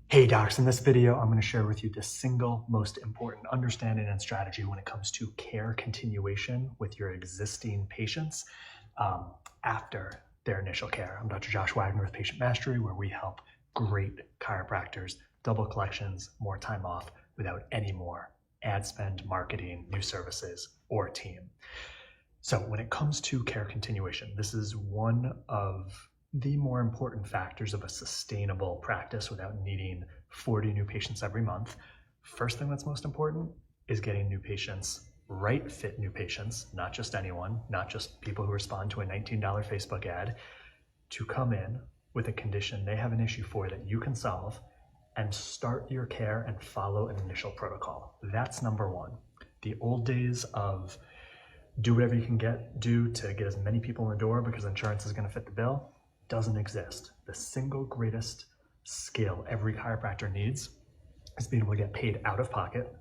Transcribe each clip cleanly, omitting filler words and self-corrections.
Hey docs, in this video, I'm going to share with you the single most important understanding and strategy when it comes to care continuation with your existing patients after their initial care. I'm Dr. Josh Wagner with Patient Mastery, where we help great chiropractors double collections, more time off without any more ad spend, marketing, new services, or team. So when it comes to care continuation, this is one of the more important factors of a sustainable practice without needing 40 new patients every month. First thing that's most important is getting new patients, right fit new patients, not just anyone, not just people who respond to a $19 Facebook ad, to come in with a condition they have an issue for that you can solve and start your care and follow an initial protocol. That's number one. The old days of do whatever you can do to get as many people in the door because insurance is going to fit the bill doesn't exist. The single greatest skill every chiropractor needs is being able to get paid out of pocket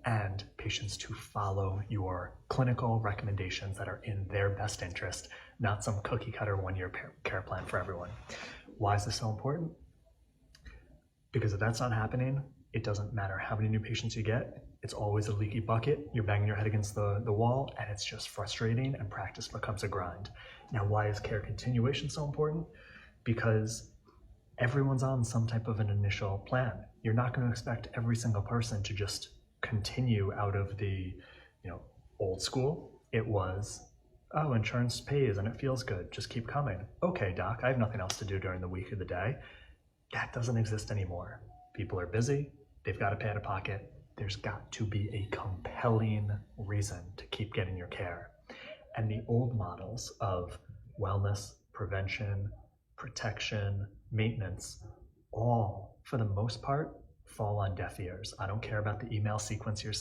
and patients to follow your clinical recommendations that are in their best interest, not some cookie cutter one-year care plan for everyone. Why is this so important? Because if that's not happening, it doesn't matter how many new patients you get. It's always a leaky bucket. You're banging your head against the wall, and it's just frustrating, and practice becomes a grind. Now, why is care continuation so important? Because everyone's on some type of an initial plan. You're not going to expect every single person to just continue out of the, old school. It was, oh, insurance pays and it feels good. Just keep coming. Okay, doc, I have nothing else to do during the week or the day. That doesn't exist anymore. People are busy. They've got to pay out of pocket. There's got to be a compelling reason to keep getting your care. And the old models of wellness, prevention, protection, maintenance, all, for the most part, fall on deaf ears. I don't care about the email sequence you're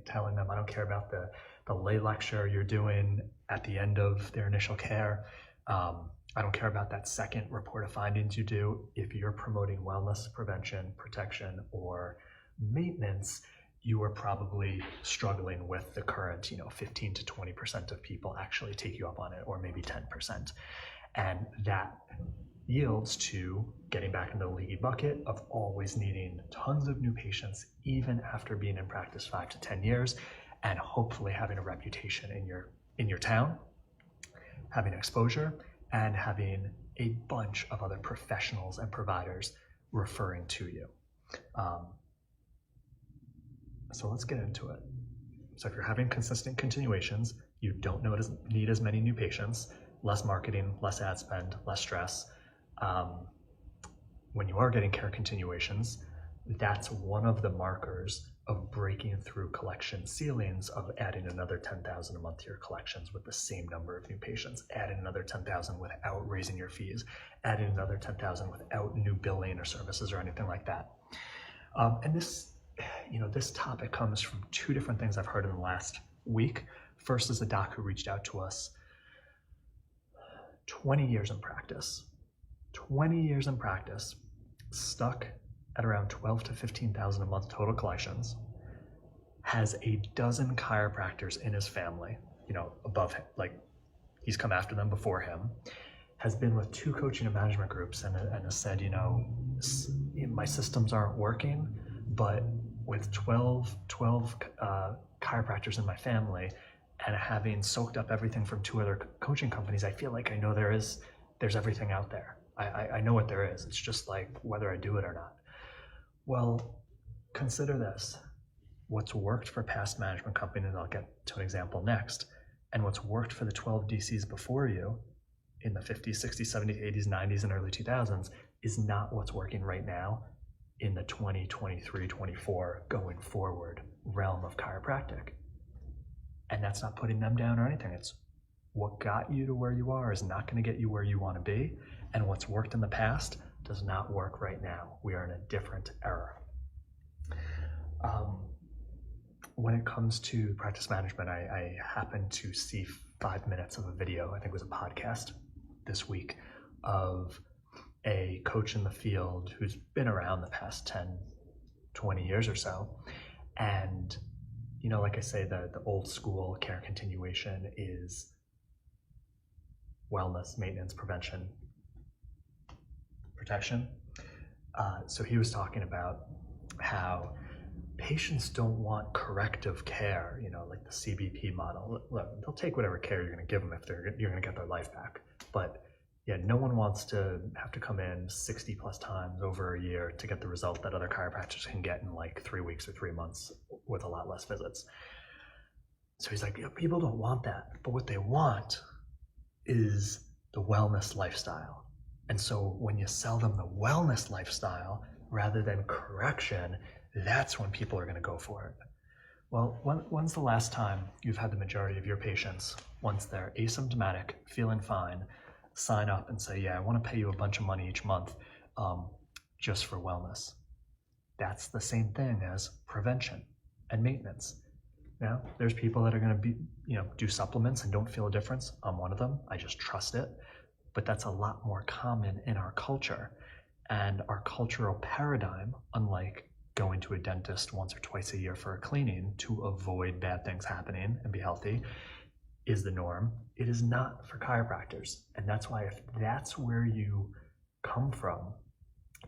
telling them. I don't care about the lay lecture you're doing at the end of their initial care. I don't care about that second report of findings you do. If you're promoting wellness, prevention, protection, or maintenance, you are probably struggling with the current, 15 to 20% of people actually take you up on it, or maybe 10%. And that yields to getting back into the leaky bucket of always needing tons of new patients, even after being in practice 5 to 10 years, and hopefully having a reputation in your town, having exposure, and having a bunch of other professionals and providers referring to you. So let's get into it. So if you're having consistent continuations, you don't need as many new patients, less marketing, less ad spend, less stress. When you are getting care continuations, that's one of the markers of breaking through collection ceilings, of adding another 10,000 a month to your collections with the same number of new patients, adding another 10,000 without raising your fees, adding another 10,000 without new billing or services or anything like that. And this topic comes from two different things I've heard in the last week. First is a doc who reached out to us, 20 years in practice, stuck at around 12 to 15,000 a month total collections, has a dozen chiropractors in his family, above him, like he's come after them before him, has been with 2 coaching and management groups and has said, my systems aren't working, but with 12 chiropractors in my family and having soaked up everything from 2 other coaching companies, I feel like I know there's everything out there. I know what there is. It's just like whether I do it or not. Well, consider this. What's worked for past management companies, and I'll get to an example next, and what's worked for the 12 DCs before you in the 50s, 60s, 70s, 80s, 90s, and early 2000s is not what's working right now in the 2023, 24 going forward realm of chiropractic. And that's not putting them down or anything. It's what got you to where you are is not going to get you where you want to be. And what's worked in the past does not work right now. We are in a different era. When it comes to practice management, I happened to see 5 minutes of a video, I think it was a podcast this week, of a coach in the field who's been around the past 10, 20 years or so. And, like I say, the old school care continuation is wellness, maintenance, prevention, protection. So he was talking about how patients don't want corrective care, like the CBP model. Look, they'll take whatever care you're going to give them if you're going to get their life back. But yeah, no one wants to have to come in 60 plus times over a year to get the result that other chiropractors can get in like 3 weeks or 3 months with a lot less visits. So he's like, people don't want that. But what they want is the wellness lifestyle. And so when you sell them the wellness lifestyle rather than correction, that's when people are going to go for it. Well, when's the last time you've had the majority of your patients, once they're asymptomatic, feeling fine, sign up and say, yeah, I want to pay you a bunch of money each month just for wellness? That's the same thing as prevention and maintenance. Now, there's people that are going to do supplements and don't feel a difference. I'm one of them. I just trust it. But that's a lot more common in our culture. And our cultural paradigm, unlike going to a dentist once or twice a year for a cleaning to avoid bad things happening and be healthy, is the norm. It is not for chiropractors. And that's why, if that's where you come from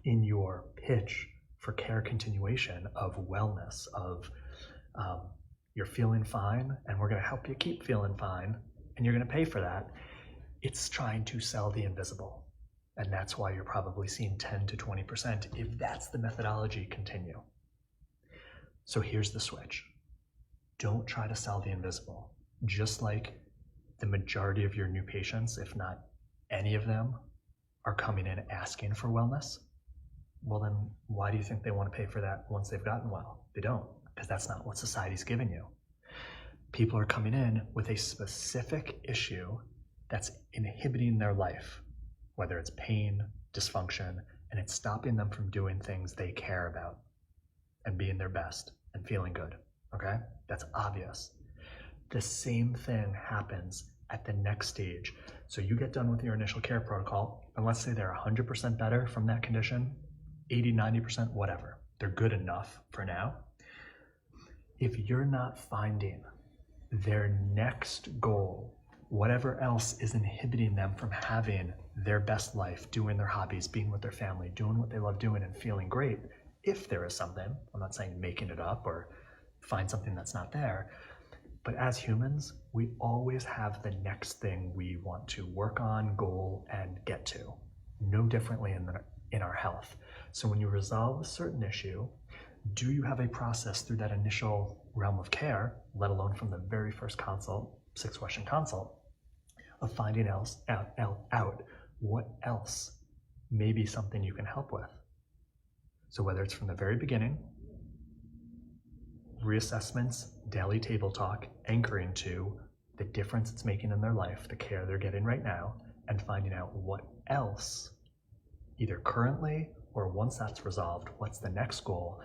in your pitch for care continuation of wellness, of you're feeling fine and we're going to help you keep feeling fine and you're going to pay for that, it's trying to sell the invisible. And that's why you're probably seeing 10 to 20% if that's the methodology continue. So here's the switch. Don't try to sell the invisible. Just like the majority of your new patients, if not any of them, are coming in asking for wellness, well then why do you think they want to pay for that once they've gotten well? They don't, because that's not what society's giving you. People are coming in with a specific issue that's inhibiting their life, whether it's pain, dysfunction, and it's stopping them from doing things they care about and being their best and feeling good, okay? That's obvious. The same thing happens at the next stage. So you get done with your initial care protocol, and let's say they're 100% better from that condition, 80, 90%, whatever. They're good enough for now. If you're not finding their next goal, whatever else is inhibiting them from having their best life, doing their hobbies, being with their family, doing what they love doing and feeling great, if there is something, I'm not saying making it up or find something that's not there, but as humans, we always have the next thing we want to work on, goal, and get to. No differently in our health. So when you resolve a certain issue, do you have a process through that initial realm of care, let alone from the very first consult, 6-question consult, of finding out what else may be something you can help with? So whether it's from the very beginning, reassessments, daily table talk, anchoring to the difference it's making in their life, the care they're getting right now, and finding out what else, either currently or once that's resolved, what's the next goal.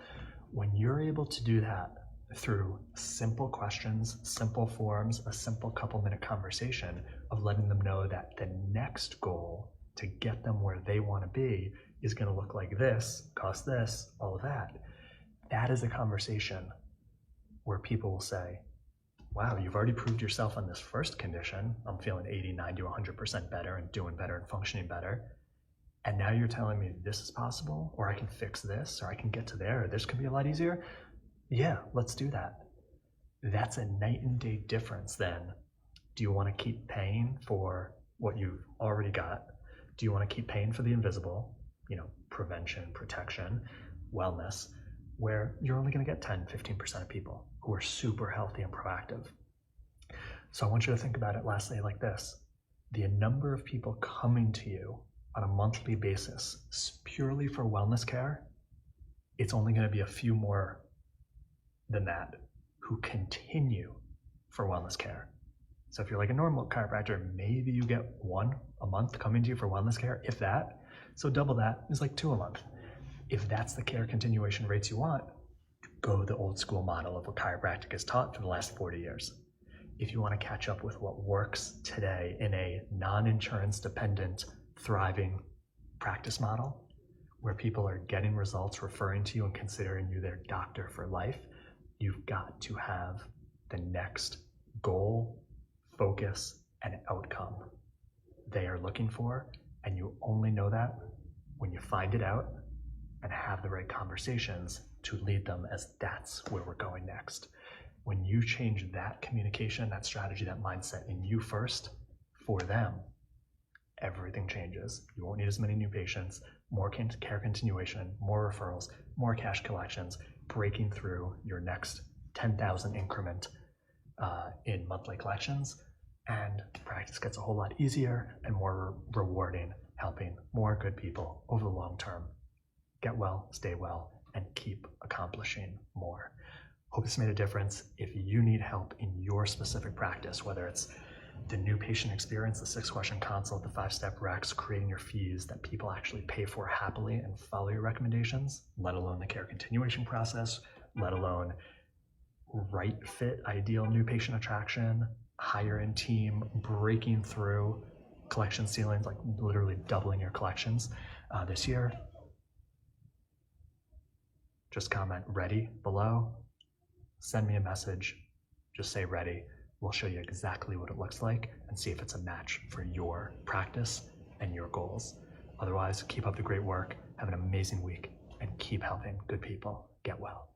When you're able to do that through simple questions, simple forms, a simple couple-minute conversation of letting them know that the next goal to get them where they want to be is going to look like this, cost this, all of that. That is a conversation where people will say, wow, you've already proved yourself on this first condition. I'm feeling 80, 90, 100% better and doing better and functioning better. And now you're telling me this is possible, or I can fix this, or I can get to there, or this could be a lot easier. Yeah, let's do that. That's a night and day difference then. Do you want to keep paying for what you've already got? Do you want to keep paying for the invisible, prevention, protection, wellness, where you're only going to get 10, 15% of people who are super healthy and proactive? So I want you to think about it lastly like this. The number of people coming to you on a monthly basis purely for wellness care, it's only going to be a few more than that who continue for wellness care. So if you're like a normal chiropractor, maybe you get 1 a month coming to you for wellness care, if that. So double that is like 2 a month. If that's the care continuation rates you want, go the old school model of what chiropractic is taught for the last 40 years. If you want to catch up with what works today in a non-insurance dependent, thriving practice model, where people are getting results, referring to you and considering you their doctor for life, you've got to have the next goal, focus, and outcome they are looking for. And you only know that when you find it out and have the right conversations to lead them as that's where we're going next. When you change that communication, that strategy, that mindset in you first for them, everything changes. You won't need as many new patients, more care continuation, more referrals, more cash collections, breaking through your next 10,000 increment in monthly collections, and practice gets a whole lot easier and more rewarding, helping more good people over the long term get well, stay well, and keep accomplishing more. Hope this made a difference. If you need help in your specific practice, whether it's the new patient experience, the 6-question consult, the 5-step recs, creating your fees that people actually pay for happily and follow your recommendations, let alone the care continuation process, let alone right fit, ideal new patient attraction, higher end team, breaking through collection ceilings, like literally doubling your collections this year, just comment ready below, send me a message, just say ready. We'll show you exactly what it looks like and see if it's a match for your practice and your goals. Otherwise, keep up the great work, have an amazing week, and keep helping good people get well.